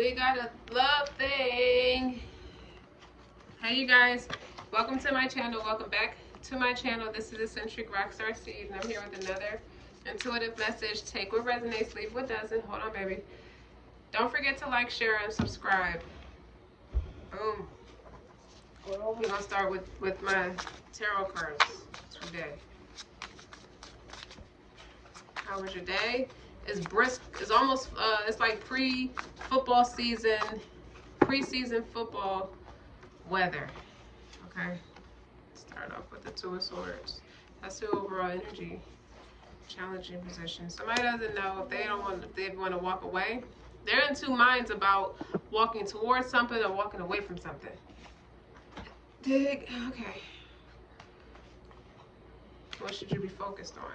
We got a love thing. Hey you guys, welcome to my channel. Welcome back to my channel. This is Eccentric RockStar'Seed, and I'm here with another intuitive message. Take what resonates, leave what doesn't. Hold on, baby. Don't forget to like, share, and subscribe. Boom. We're gonna start with my tarot cards today. How was your day? It's brisk. It's almost it's like pre-football season, preseason football weather. Okay. Start off with the Two of Swords. That's the overall energy. Challenging position. Somebody doesn't know if they want to walk away. They're in two minds about walking towards something or walking away from something. Dig. Okay. What should you be focused on?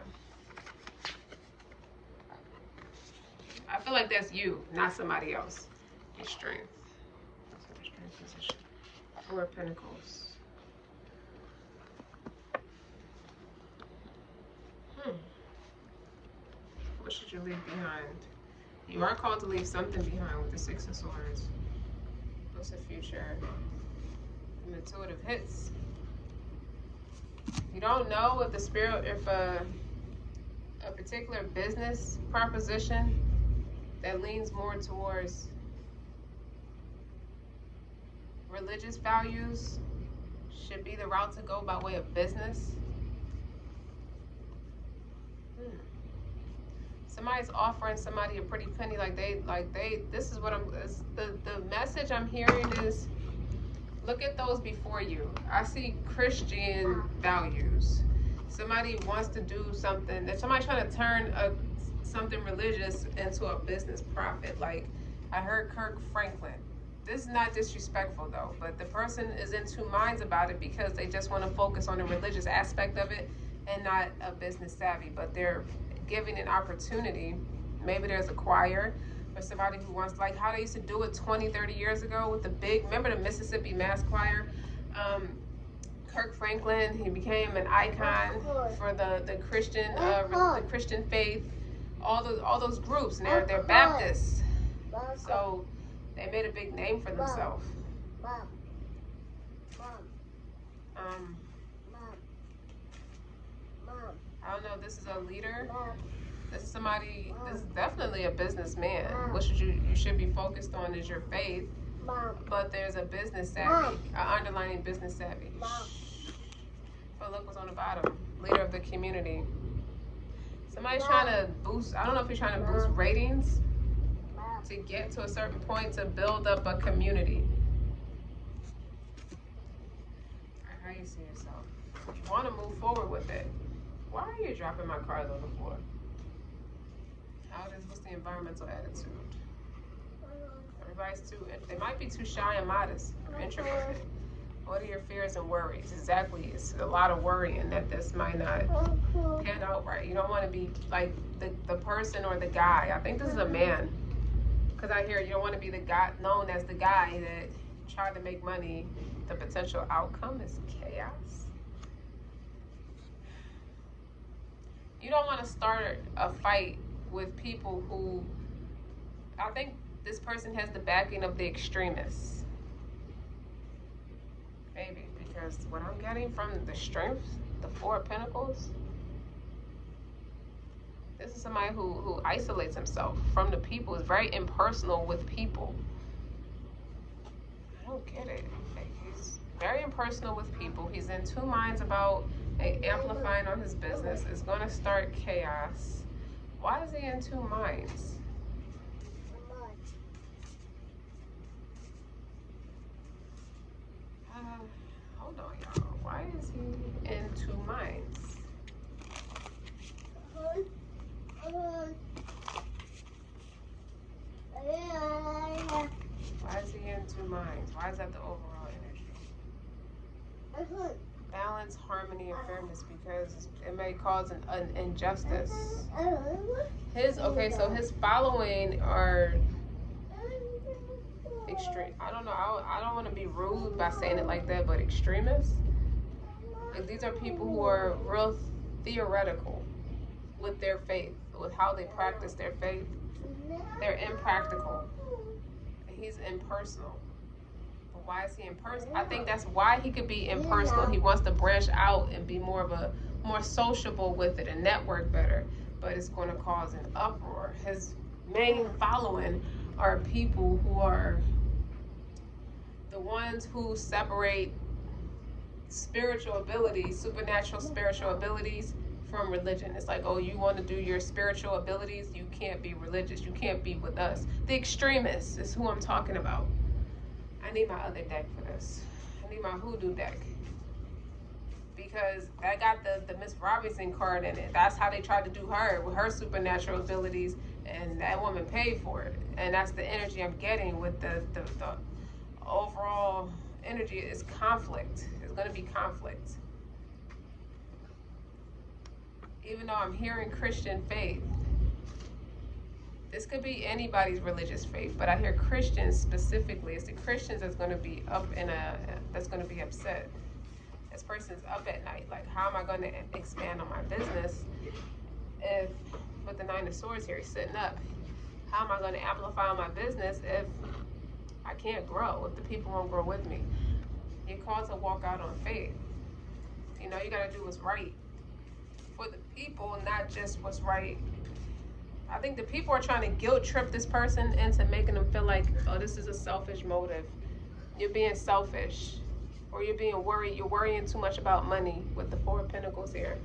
I feel like that's you, not somebody else. Your strength. Strength position. Four of Pentacles. What should you leave behind? You are called to leave something behind with the Six of Swords. What's the future? The intuitive hits. You don't know if the spirit, if a particular business proposition that leans more towards religious values should be the route to go by way of business. Somebody's offering somebody a pretty penny, this is what the message I'm hearing is, look at those before you. I see Christian values. Somebody wants to do something, that somebody's trying to turn something religious into a business profit. Like I heard Kirk Franklin. This is not disrespectful though, but the person is in two minds about it because they just want to focus on the religious aspect of it and not a business savvy, but they're giving an opportunity. Maybe there's a choir or somebody who wants, like how they used to do it 20, 30 years ago with the big, remember the Mississippi Mass Choir? Kirk Franklin, he became an icon for the Christian faith. All those groups, and they're Baptists, so they made a big name for themselves. I don't know. This is a leader. This is somebody. This is definitely a businessman. What you should be focused on is your faith. But there's a business savvy, an underlying business savvy. But look what's on the bottom. Leader of the community. Somebody's trying to boost, I don't know if you're trying to boost ratings to get to a certain point to build up a community. All right, how you see yourself? You want to move forward with it. Why are you dropping my cards on the floor? What's the environmental attitude? Everybody's they might be too shy and modest or introverted. What are your fears and worries? Exactly, it's a lot of worrying that this might not pan out right. You don't want to be like the person or the guy. I think this is a man, because I hear you don't want to be the guy known as the guy that tried to make money. The potential outcome is chaos. You don't want to start a fight with people who, I think this person has the backing of the extremists. Maybe, because what I'm getting from the strength, the Four of Pentacles, this is somebody who isolates himself from the people, is very impersonal with people. I don't get it. Like, he's very impersonal with people. He's in two minds about amplifying on his business. It's going to start chaos. Why is he in two minds? Hold on, y'all. Why is he in two minds? Why is he in two minds? Why is that the overall energy? Balance, harmony, and fairness, because it may cause an injustice. So his following are extreme. I don't know. I don't want to be rude by saying it like that, but extremists. Like, these are people who are real theoretical with their faith, with how they practice their faith. They're impractical. He's impersonal. But why is he impersonal? I think that's why he could be impersonal. He wants to branch out and be more sociable with it and network better. But it's going to cause an uproar. His main following are people who are the ones who separate spiritual abilities, supernatural spiritual abilities, from religion. It's like, oh, you want to do your spiritual abilities, you can't be religious, you can't be with us. The extremists is who I'm talking about. I need my other deck for this. I need my hoodoo deck, because that got the Miss Robinson card in it. That's how they tried to do her with her supernatural abilities, and that woman paid for it. And that's the energy I'm getting with the overall energy is conflict. It's going to be conflict. Even though I'm hearing Christian faith, this could be anybody's religious faith, but I hear Christians specifically. It's the Christians that's going to be that's going to be upset. This person's up at night, like, how am I going to expand on my business if, with the Nine of Swords here, he's sitting up. How am I going to amplify my business if I can't grow, if the people won't grow with me? You're called to walk out on faith. You know, you got to do what's right for the people, not just what's right. I think the people are trying to guilt trip this person into making them feel like, oh, this is a selfish motive. You're being selfish. Or you're being worried. You're worrying too much about money with the Four of Pentacles here.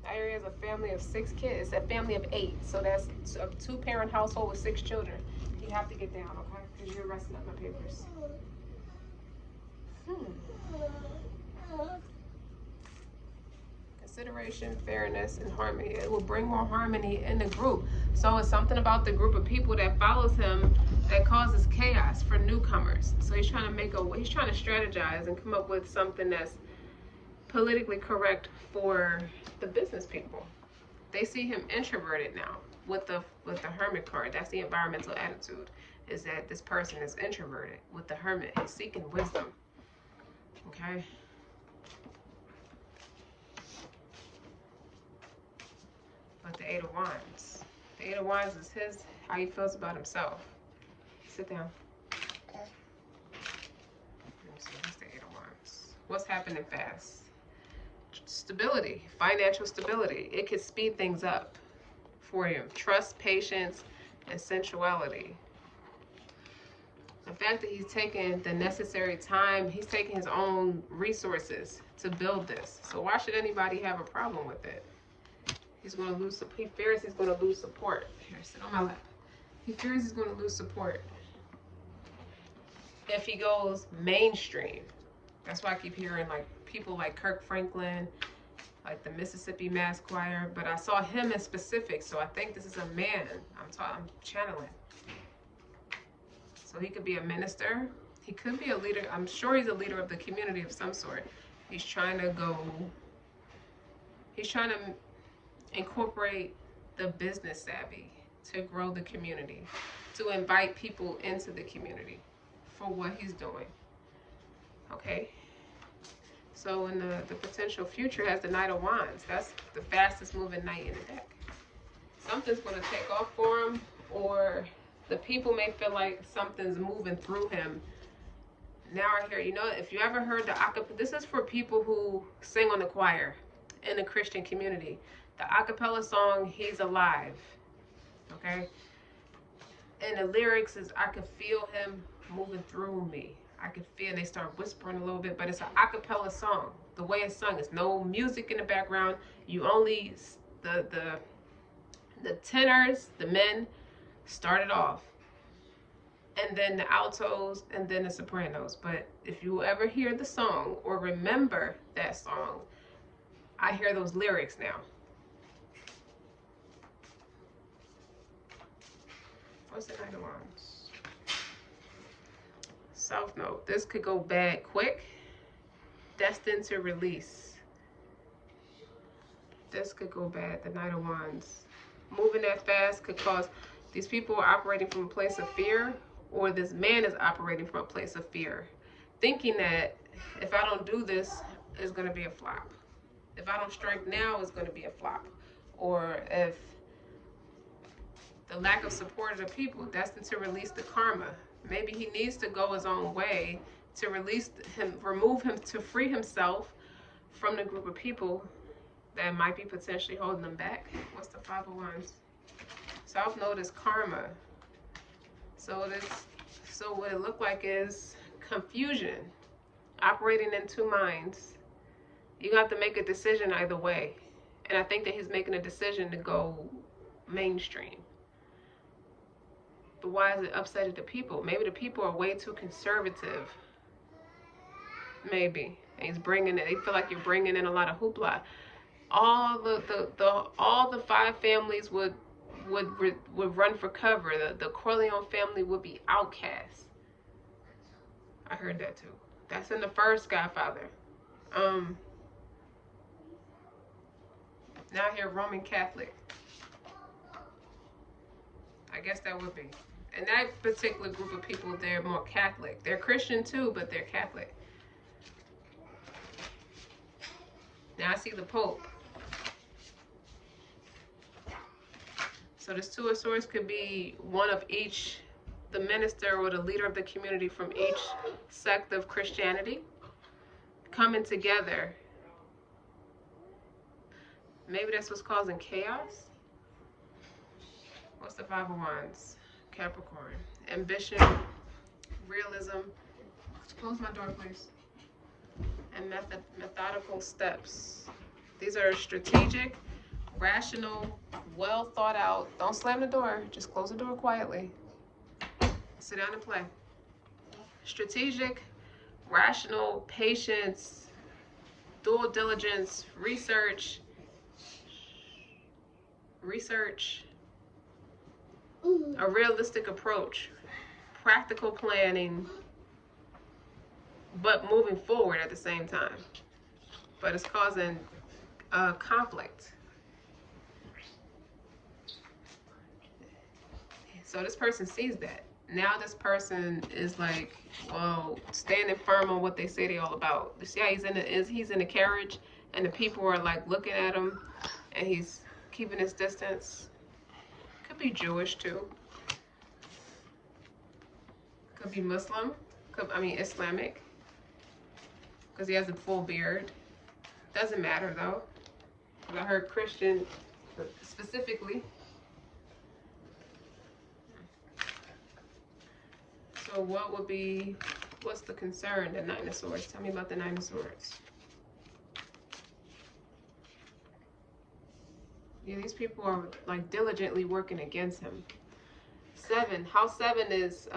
That area is a family of 6 kids. It's a family of 8. So that's a 2-parent household with 6 children. You have to get down, okay? Because you're messing up my papers. Consideration, fairness, and harmony. It will bring more harmony in the group. So it's something about the group of people that follows him that causes chaos for newcomers. So he's trying to strategize and come up with something that's politically correct for the business people. They see him introverted now with the Hermit card. That's the environmental attitude, is that this person is introverted. With the Hermit, he's seeking wisdom. Okay. But the 8 of Wands. The 8 of Wands is how he feels about himself. Sit down. Let me see, what's the 8 of Wands? What's happening fast? Stability, financial stability. It could speed things up for you. Trust, patience, and sensuality. The fact that he's taking the necessary time, he's taking his own resources to build this. So why should anybody have a problem with it? He's going to lose. He fears he's going to lose support. Here, sit on my lap. He fears he's going to lose support if he goes mainstream. That's why I keep hearing like people like Kirk Franklin, like the Mississippi Mass Choir. But I saw him in specific, so I think this is a man. I'm channeling. So he could be a minister. He could be a leader. I'm sure he's a leader of the community of some sort. He's trying to incorporate the business savvy to grow the community, to invite people into the community for what he's doing. Okay. So in the potential future has the Knight of Wands. That's the fastest moving knight in the deck. Something's going to take off for him, or the people may feel like something's moving through him. Now I hear, you know, if you ever heard the acapella, this is for people who sing on the choir in the Christian community. The acapella song, He's Alive. Okay? And the lyrics is, I could feel him moving through me. I could feel, they start whispering a little bit, but it's an acapella song. The way it's sung, it's no music in the background. You only, the tenors, the men, started off. And then the altos, and then the sopranos. But if you ever hear the song, or remember that song, I hear those lyrics now. What's the Knight of Wands? South note. This could go bad quick. Destined to release. This could go bad. The Knight of Wands. Moving that fast could cause... These people are operating from a place of fear, or this man is operating from a place of fear, thinking that if I don't do this, it's going to be a flop. If I don't strike now, it's going to be a flop. Or if The lack of support of the people, destined to release the karma. Maybe he needs to go his own way to release him, remove him, to free himself from the group of people that might be potentially holding them back. What's the Five of Wands? Self-notice karma. So what it looked like is confusion, operating in two minds. You have to make a decision either way. And I think that he's making a decision to go mainstream. But why is it upsetting the people? Maybe the people are way too conservative. Maybe. And he's bringing it. They feel like you're bringing in a lot of hoopla. All the five families would run for cover. The Corleone family would be outcast. I heard that too. That's in the first Godfather. Now here, Roman Catholic. I guess that would be. And that particular group of people, they're more Catholic. They're Christian too, but they're Catholic. Now I see the Pope. So this Two of Swords could be one of each, the minister or the leader of the community from each sect of Christianity, coming together. Maybe that's what's causing chaos. What's the Five of Wands? Capricorn. Ambition, realism. Close my door, please. And methodical steps. These are strategic, rational, well thought out. Don't slam the door. Just close the door quietly. Sit down and play. Strategic, rational, patience, due diligence, research, a realistic approach, practical planning, but moving forward at the same time. But it's causing conflict. So this person sees that. Now this person is like, well, standing firm on what they say they're all about. You see how he's in the carriage, and the people are like looking at him, and he's keeping his distance. Could be Jewish too. Could be Muslim. Islamic. Because he has a full beard. Doesn't matter though. I heard Christian specifically. So what's the concern? The Nine of Swords. Tell me about the Nine of Swords. Yeah, these people are like diligently working against him. Seven. House 7 is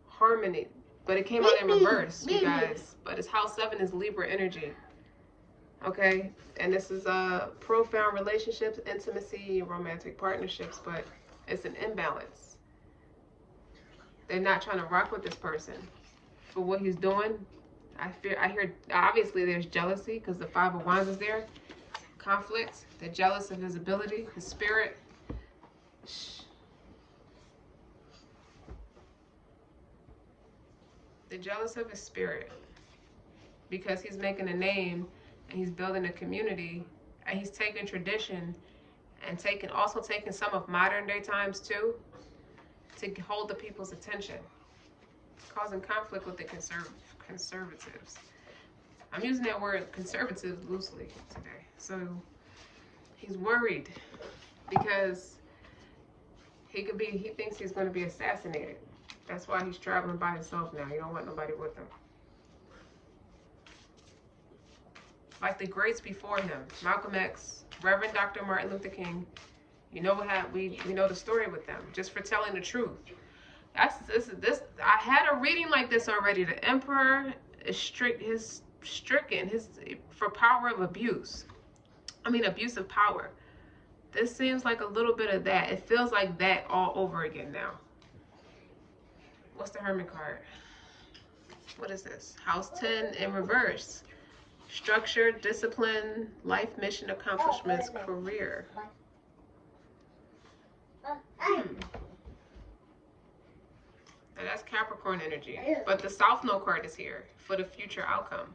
harmony. But it came out in reverse, you guys. But his House 7 is Libra energy. Okay? And this is profound relationships, intimacy, romantic partnerships, but it's an imbalance. They're not trying to rock with this person for what he's doing. I hear, obviously there's jealousy because the Five of Wands is there. Conflict. They're jealous of his ability, his spirit. They're jealous of his spirit because he's making a name and he's building a community and he's taking tradition and also taking some of modern day times too to hold the people's attention, causing conflict with the conservatives. I'm using that word conservative loosely today. So he's worried because he thinks he's going to be assassinated. That's why he's traveling by himself now. He don't want nobody with him. Like the greats before him, Malcolm X, Reverend Dr. Martin Luther King. You know what happened? We know the story with them, just for telling the truth. I had a reading like this already. The emperor is stricken for power of abuse. Abuse of power. This seems like a little bit of that. It feels like that all over again now. What's the Hermit card? What is this? House 10 in reverse. Structure, discipline, life mission, accomplishments, career. Now that's Capricorn energy. But the South Node card is here for the future outcome.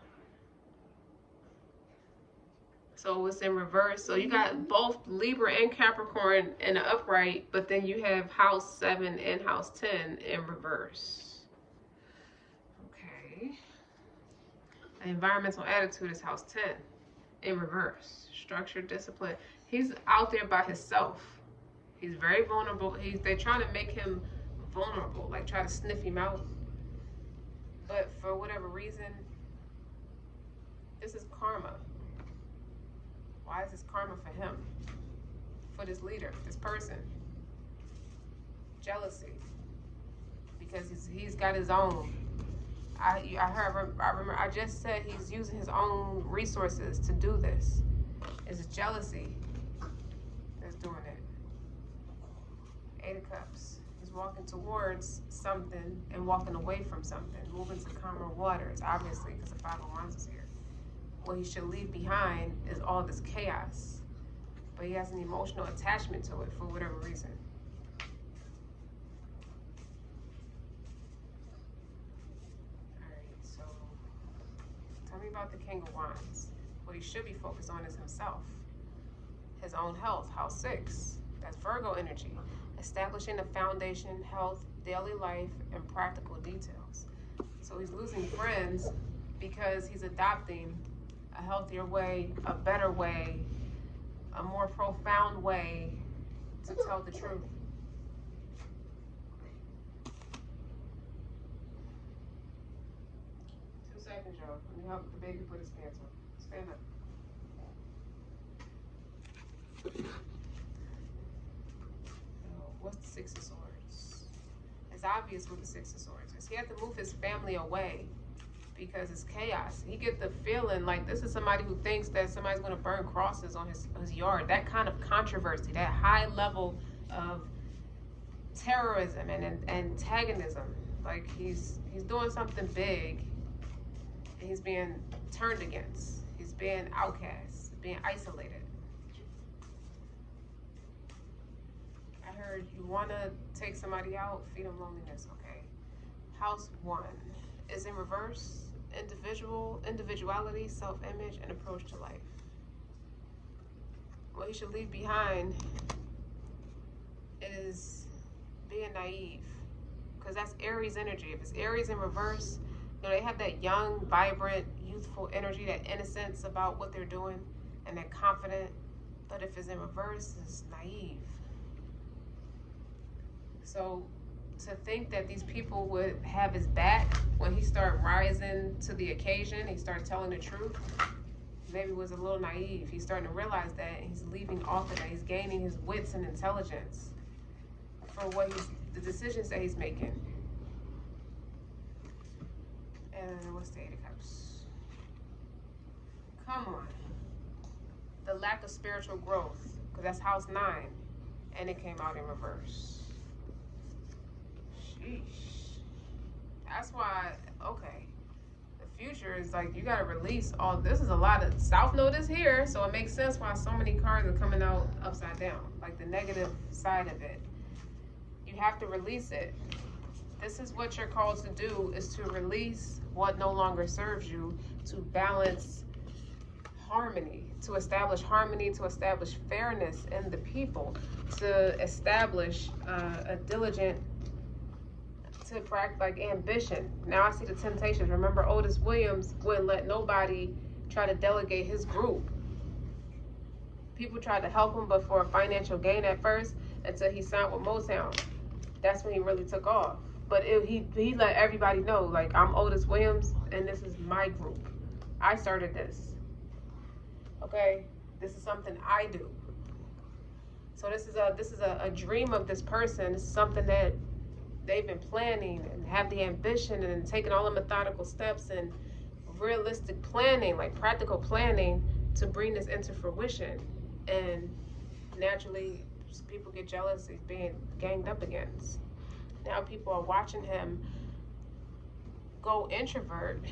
So it's in reverse. So you got both Libra and Capricorn in the upright, but then you have house 7 and house 10 in reverse. Okay. Environmental attitude is house 10 in reverse. Structure, discipline. He's out there by himself. He's very vulnerable. They're trying to make him vulnerable, like try to sniff him out. But for whatever reason, this is karma. Why is this karma for him? For this leader, this person? Jealousy. Because he's got his own. I remember I just said he's using his own resources to do this. It's jealousy that's doing it. 8 of Cups. He's walking towards something and walking away from something. Moving to calmer waters, obviously, because the 5 of Wands is here. What he should leave behind is all this chaos. But he has an emotional attachment to it for whatever reason. Alright, so tell me about the King of Wands. What he should be focused on is himself. His own health, house 6. That's Virgo energy. Establishing a foundation, health, daily life, and practical details. So he's losing friends because he's adopting a healthier way, a better way, a more profound way to tell the truth. Two seconds, y'all. Let me help the baby put his pants on. Stand up. What's the 6 of Swords? It's obvious what the 6 of Swords is. He had to move his family away because it's chaos. He get the feeling like this is somebody who thinks that somebody's going to burn crosses on his yard. That kind of controversy, that high level of terrorism and antagonism. Like he's doing something big and he's being turned against. He's being outcast, being isolated. I heard you want to take somebody out, feed them loneliness. Okay. House 1 is in reverse. Individuality, self-image, and approach to life. What he should leave behind is being naive, because that's Aries energy. If it's Aries in reverse, you know, they have that young, vibrant, youthful energy, that innocence about what they're doing, and they're confident. But if it's in reverse, it's naive. So to think that these people would have his back when he started rising to the occasion, he started telling the truth, maybe was a little naive. He's starting to realize that, and he's leaving off of that. He's gaining his wits and intelligence for the decisions that he's making. And what's the 8 of Cups? Come on. The lack of spiritual growth, because that's house 9, and it came out in reverse. Sheesh. That's why, okay, the future is like, you got to release all this. Is a lot of South Node is here, so it makes sense why so many cards are coming out upside down, like the negative side of it. You have to release it. This is what you're called to do, is to release what no longer serves you, to balance harmony, to establish fairness in the people, to establish a diligent, to practice like ambition. Now I see the temptations. Remember, Otis Williams wouldn't let nobody try to delegate his group. People tried to help him, but for a financial gain at first, until he signed with Motown. That's when he really took off. But he let everybody know, like, I'm Otis Williams, and this is my group. I started this. Okay, this is something I do. So this is a dream of this person. This is something that they've been planning and have the ambition and taking all the methodical steps and realistic planning, like practical planning, to bring this into fruition. And naturally, people get jealous. He's being ganged up against. Now people are watching him go introvert.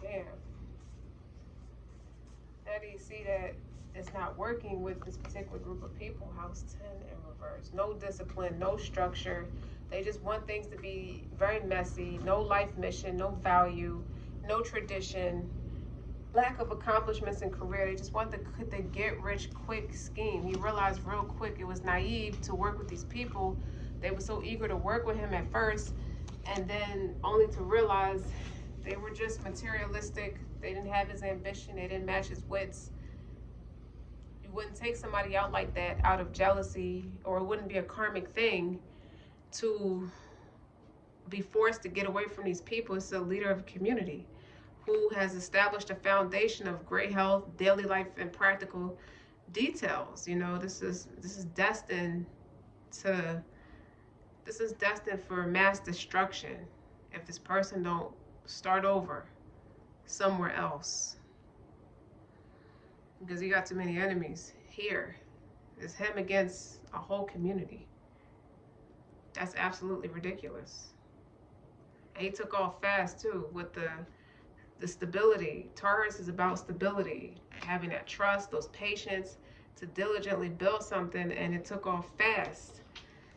Damn. Now do you see that it's not working with this particular group of people? House 10 in reverse. No discipline, no structure. They just want things to be very messy. No life mission, no value, no tradition. lack of accomplishments in career. They just want the get rich quick scheme. He realized real quick it was naive to work with these people. They were so eager to work with him at first, and then only to realize they were just materialistic. They didn't have his ambition. They didn't match his wits. You wouldn't take somebody out like that out of jealousy, or it wouldn't be a karmic thing to be forced to get away from these people. It's a leader of a community who has established a foundation of great health, daily life, and practical details. You know, this is destined for mass destruction if this person don't start over somewhere else, because he got too many enemies here. It's him against a whole community. That's absolutely ridiculous. And he took off fast too with the stability. Taurus is about stability, having that trust, those patience to diligently build something, and it took off fast.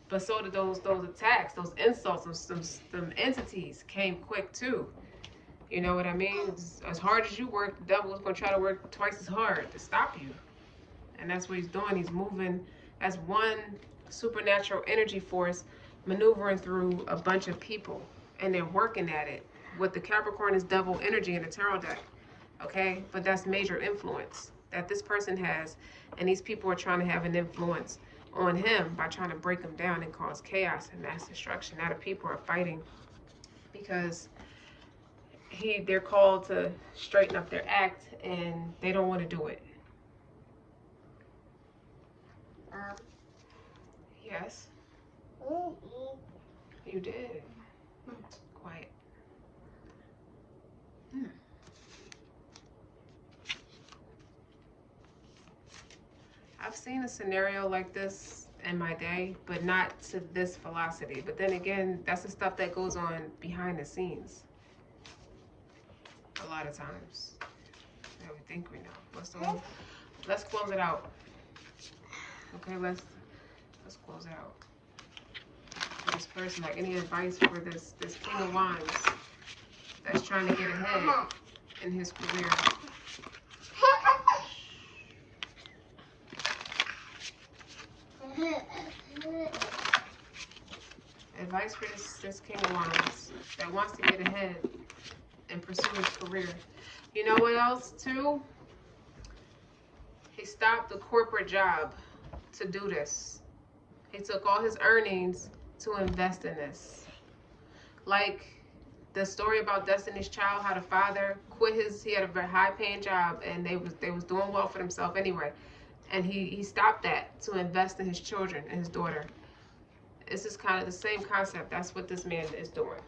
But so did those attacks, those insults, them entities came quick too. You know what I mean? As hard as you work, the devil is going to try to work twice as hard to stop you. And that's what he's doing. He's moving as one supernatural energy force, maneuvering through a bunch of people. And they're working at it. With the Capricorn is devil energy in the tarot deck. Okay? But that's major influence that this person has. And these people are trying to have an influence on him by trying to break him down and cause chaos and mass destruction. Now the people are fighting because they're called to straighten up their act, and they don't want to do it. Yes. You did. Quiet. I've seen a scenario like this in my day, but not to this velocity. But then again, that's the stuff that goes on behind the scenes. A lot of times. Yeah, we think we know. Let's close it out. Okay, let's close it out. For this person, like, any advice for this King of Wands that's trying to get ahead in his career? Advice for this King of Wands that wants to get ahead and pursue his career. You know what else too? He stopped the corporate job to do this. He took all his earnings to invest in this. Like the story about Destiny's Child, how the father quit he had a very high paying job, and they was doing well for themselves anyway. And he stopped that to invest in his children and his daughter. This is kind of the same concept. That's what this man is doing.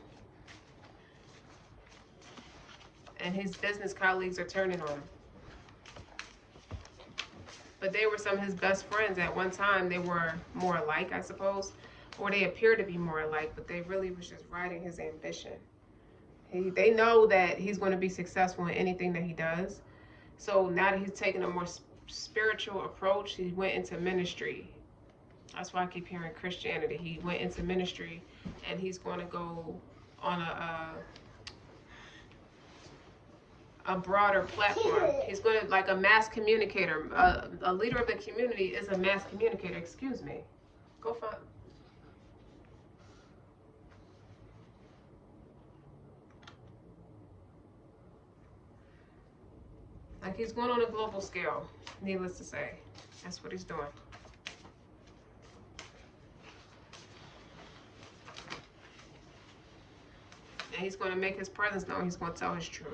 And his business colleagues are turning on him. But they were some of his best friends at one time. They were more alike, I suppose. Or they appear to be more alike, but they really was just riding his ambition. They know that he's going to be successful in anything that he does. So now that he's taking a more spiritual approach, he went into ministry. That's why I keep hearing Christianity. He went into ministry, and he's going to go on a broader platform. He's going to, like a mass communicator. A leader of the community is a mass communicator. Excuse me. Go find. Like, he's going on a global scale, needless to say. That's what he's doing. And he's going to make his presence known. He's going to tell his truth.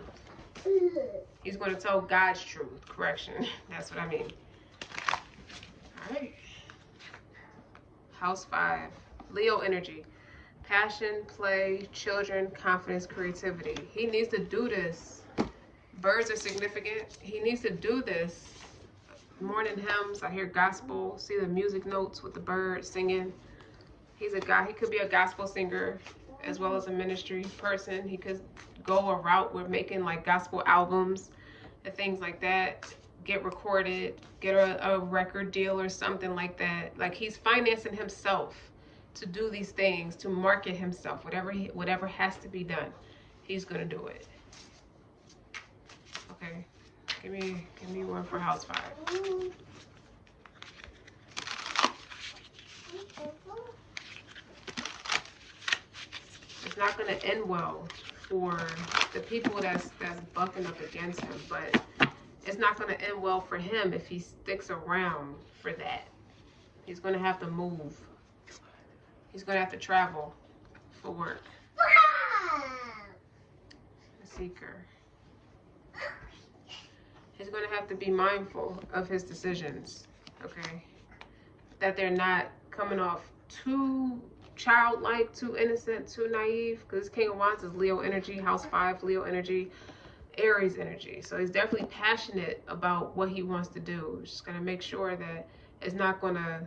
He's going to tell God's truth. Correction. That's what I mean. All right. House 5. Leo energy. Passion, play, children, confidence, creativity. He needs to do this. Birds are significant. He needs to do this. Morning hymns. I hear gospel. See the music notes with the birds singing. He's a guy. He could be a gospel singer as well as a ministry person. He could go a route with making like gospel albums and things like that. Get recorded. Get a record deal or something like that. Like, he's financing himself to do these things, to market himself. Whatever has to be done, he's gonna do it. Okay, Give me one for house 5. It's not going to end well for the people that's bucking up against him, but it's not going to end well for him if he sticks around for that. He's going to have to move. He's going to have to travel for work. The Seeker. He's going to have to be mindful of his decisions, okay? That they're not coming off too childlike, too innocent, too naive, because King of Wands is Leo energy, house 5, Leo energy, Aries energy. So he's definitely passionate about what he wants to do. He's just going to make sure that it's not going to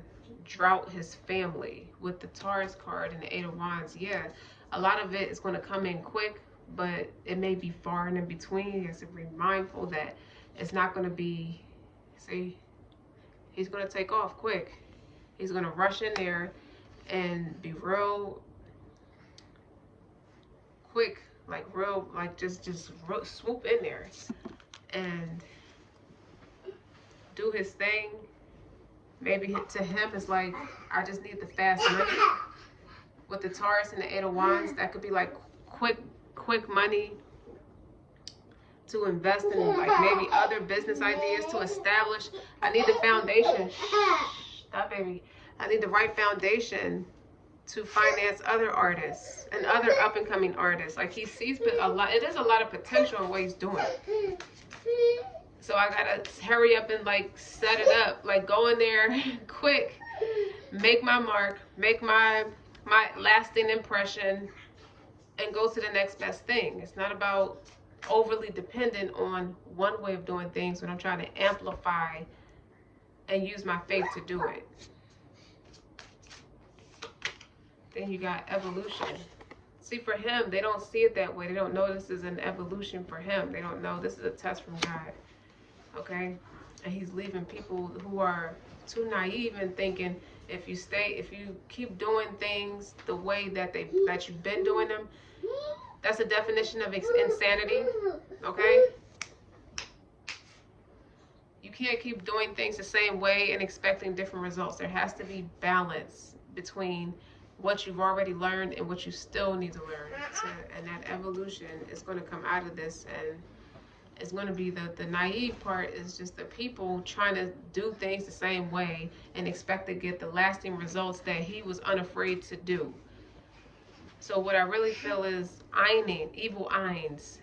drought his family. With the Taurus card and the 8 of Wands, yeah, a lot of it is going to come in quick, but it may be far and in between. He has to be mindful that it's not going to be, see, he's going to take off quick. He's going to rush in there and be real quick, like real, like just swoop in there and do his thing. Maybe to him it's like, I just need the fast money. With the Taurus and the 8 of Wands, that could be like quick money to invest in, like maybe other business ideas to establish. I need the foundation. Stop, baby. I need the right foundation to finance other artists and other up-and-coming artists. Like he sees a lot. It is a lot of potential in what he's doing. So I gotta hurry up and like set it up. Like go in there quick, make my mark, make my lasting impression, and go to the next best thing. It's not about overly dependent on one way of doing things when I'm trying to amplify and use my faith to do it. Then you got evolution. See, for him, they don't see it that way. They don't know this is an evolution for him. They don't know this is a test from God. Okay? And he's leaving people who are too naive and thinking if you keep doing things the way that you've been doing them, that's a definition of insanity. Okay? You can't keep doing things the same way and expecting different results. There has to be balance between what you've already learned and what you still need to learn. And that evolution is going to come out of this, and it's going to be the naive part is just the people trying to do things the same way and expect to get the lasting results that he was unafraid to do. So what I really feel is evil eyes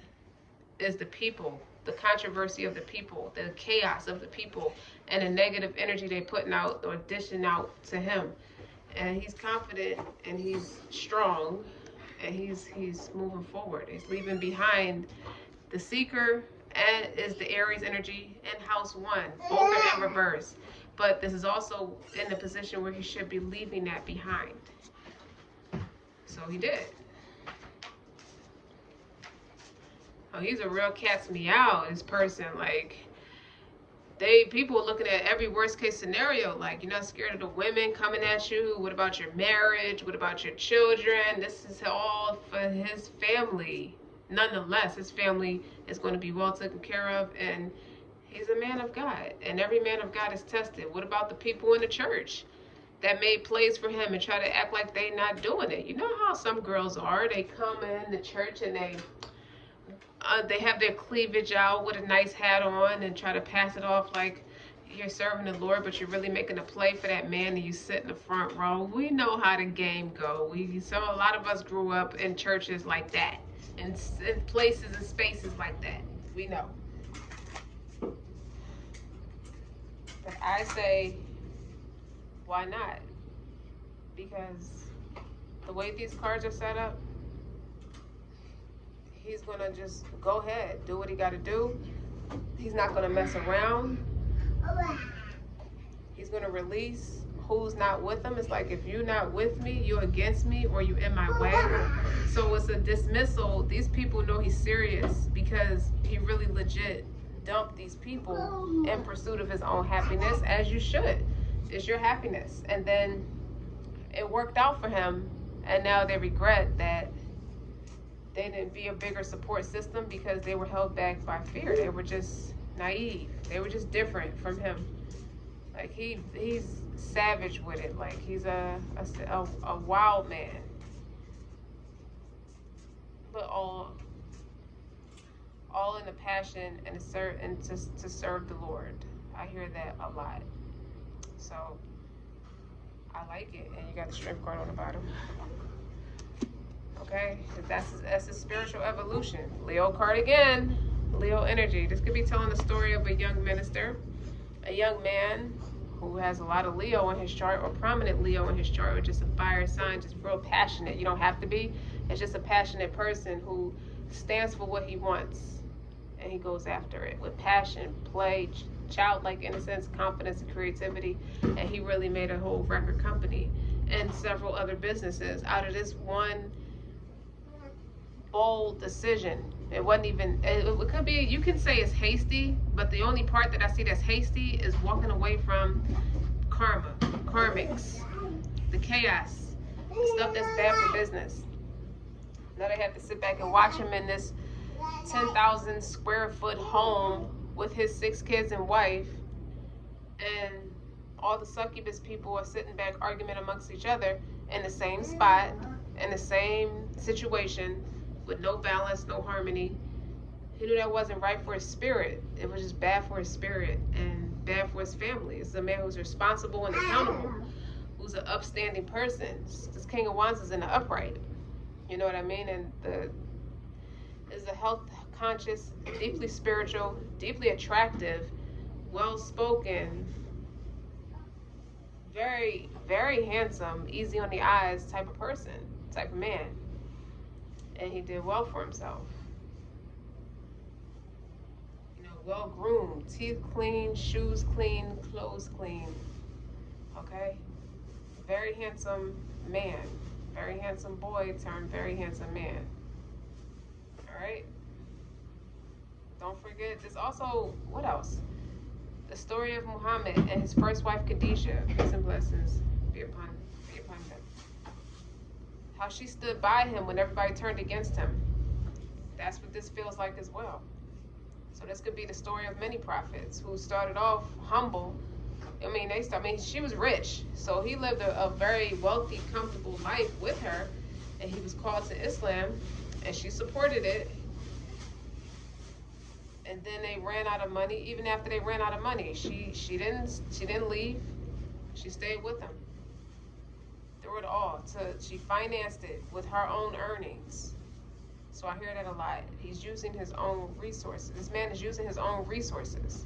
is the people, the controversy of the people, the chaos of the people, and the negative energy they putting out or dishing out to him. And he's confident and he's strong and he's moving forward. He's leaving behind the Seeker and is the Aries energy and house 1. Both are in reverse. But this is also in the position where he should be leaving that behind. So he did. Oh, he's a real cat's meow, this person. Like, people are looking at every worst case scenario. Like, you're not scared of the women coming at you. What about your marriage? What about your children? This is all for his family. Nonetheless, his family is going to be well taken care of, and he's a man of God, and every man of God is tested. What about the people in the church that made plays for him and try to act like they not doing it? You know how some girls are. They come in the church and they have their cleavage out with a nice hat on and try to pass it off like you're serving the Lord, but you're really making a play for that man and you sit in the front row. We know how the game go. A lot of us grew up in churches like that, in places and spaces like that. We know. But I say, why not? Because the way these cards are set up, he's going to just go ahead, do what he got to do. He's not going to mess around. He's going to release who's not with him. It's like, if you're not with me, you're against me, or you're in my way. So it's a dismissal. These people know he's serious because he really legit dumped these people in pursuit of his own happiness, as you should. It's your happiness. And then it worked out for him, and now they regret that they didn't be a bigger support system because they were held back by fear. They were just naive. They were just different from him. Like he's savage with it. Like he's a wild man. But all in the passion and to serve the Lord. I hear that a lot. So I like it. And you got the strength card on the bottom. Okay, that's a spiritual evolution. Leo card again. Leo energy. This could be telling the story of a young minister, a young man who has a lot of Leo in his chart, or prominent Leo in his chart, or just a fire sign, just real passionate. You don't have to be. It's just a passionate person who stands for what he wants, and he goes after it with passion, play, childlike innocence, confidence, and creativity. And he really made a whole record company and several other businesses out of this one bold decision. It wasn't even, it could be, you can say it's hasty, but the only part that I see that's hasty is walking away from karmics, the chaos, the stuff that's bad for business. Now they have to sit back and watch him in this 10,000 square foot home with his 6 kids and wife, and all the succubus people are sitting back arguing amongst each other in the same spot, in the same situation, with no balance, no harmony. He knew that wasn't right for his spirit. It was just bad for his spirit and bad for his family. It's a man who's responsible and accountable, who's an upstanding person. This King of Wands is in the upright. You know what I mean? And is a health conscious, deeply spiritual, deeply attractive, well-spoken, very, very handsome, easy on the eyes type of person, type of man. And he did well for himself. You know, well groomed, teeth clean, shoes clean, clothes clean. Okay? Very handsome man. Very handsome boy turned very handsome man. Alright? Don't forget, there's also, what else? The story of Muhammad and his first wife Khadijah. Peace and blessings be upon them. How she stood by him when everybody turned against him. That's what this feels like as well. So this could be the story of many prophets who started off humble. I mean, she was rich, so he lived a very wealthy, comfortable life with her, and he was called to Islam, and she supported it. And then they ran out of money. Even after they ran out of money, she didn't leave. She stayed with him. Through it all. She financed it with her own earnings. So I hear that a lot. He's using his own resources. This man is using his own resources,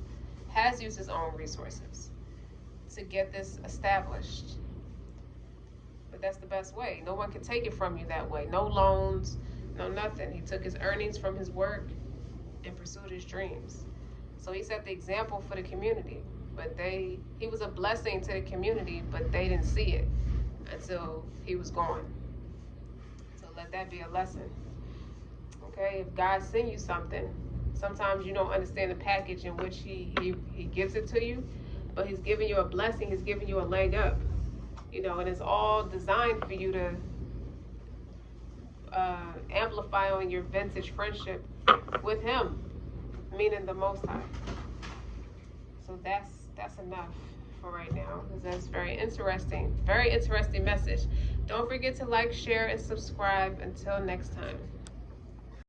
has used his own resources to get this established. But that's the best way. No one can take it from you that way. No loans, no nothing. He took his earnings from his work and pursued his dreams. So he set the example for the community. But he was a blessing to the community, but they didn't see it until he was gone. So let that be a lesson. Okay, if God sends you something, sometimes you don't understand the package in which he gives it to you, but he's giving you a blessing, he's giving you a leg up. You know, and it's all designed for you to amplify on your vintage friendship with him, meaning the Most High. So that's enough for right now, because that's very interesting message. Don't forget to like, share, and subscribe. Until next time.